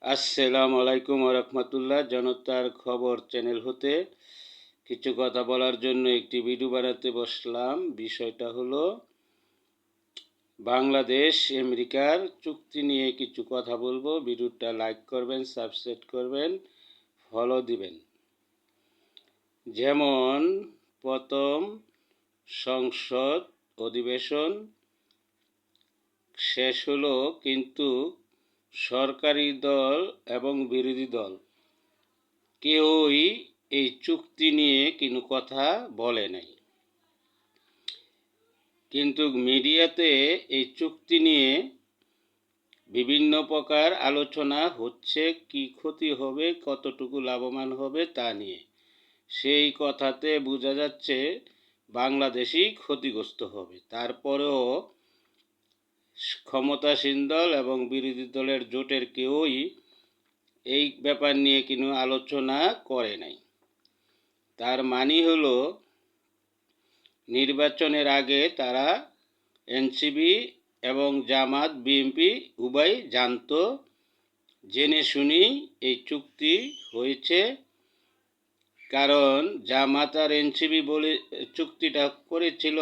আসসালামু আলাইকুম রহমতুল্লাহ। জনতার খবর চ্যানেল হতে কিছু কথা বলার জন্য একটি ভিডিও বানাতে বসলাম। বিষয়টা হলো বাংলাদেশ আমেরিকার চুক্তি নিয়ে কিছু কথা বলবো। ভিডিওটা লাইক করবেন, সাবস্ক্রাইব করবেন, ফলো দিবেন। যেমন প্রথম সংসদ অধিবেশন শেষ হলো, কিন্তু সরকারি দল এবং বিরোধী দল কেউই এই চুক্তি নিয়ে কোনো কথা বলে নাই। কিন্তু মিডিয়াতে এই চুক্তি নিয়ে বিভিন্ন প্রকার আলোচনা হচ্ছে, কি ক্ষতি হবে, কতটুকু লাভবান হবে তা নিয়ে। সেই কথাতে বোঝা যাচ্ছে বাংলাদেশই ক্ষতিগ্রস্ত হবে। তারপরেও ক্ষমতাসীন দল এবং বিরোধী দলের জোটের কেউই এই ব্যাপার নিয়ে কোনো আলোচনা করে নাই। তার মানে হলো নির্বাচনের আগে তারা এনসিপি এবং জামাত বিএনপি উভয় জানত, জেনে শুনেই এই চুক্তি হয়েছে। কারণ জামাত আর এনসিপি বলে চুক্তিটা করেছিল,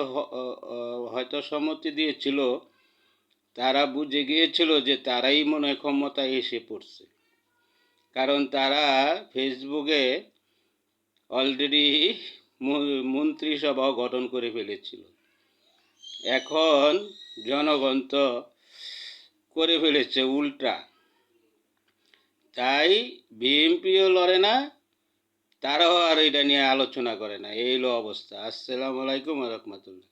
হয়তো সম্মতি দিয়েছিল, তারা বুঝে গিয়েছিল যে তারাই মনে হয় ক্ষমতায় এসে পড়ছে। কারণ তারা ফেসবুকে অলরেডি মন্ত্রিসভাও গঠন করে ফেলেছিল। এখন জনগণ তো করে ফেলেছে উল্টা, তাই বিএনপিও লড়ে না, তারাও আর এটা নিয়ে আলোচনা করে না। এই হলো অবস্থা। আসসালামু আলাইকুম রহমতুল্লাহ।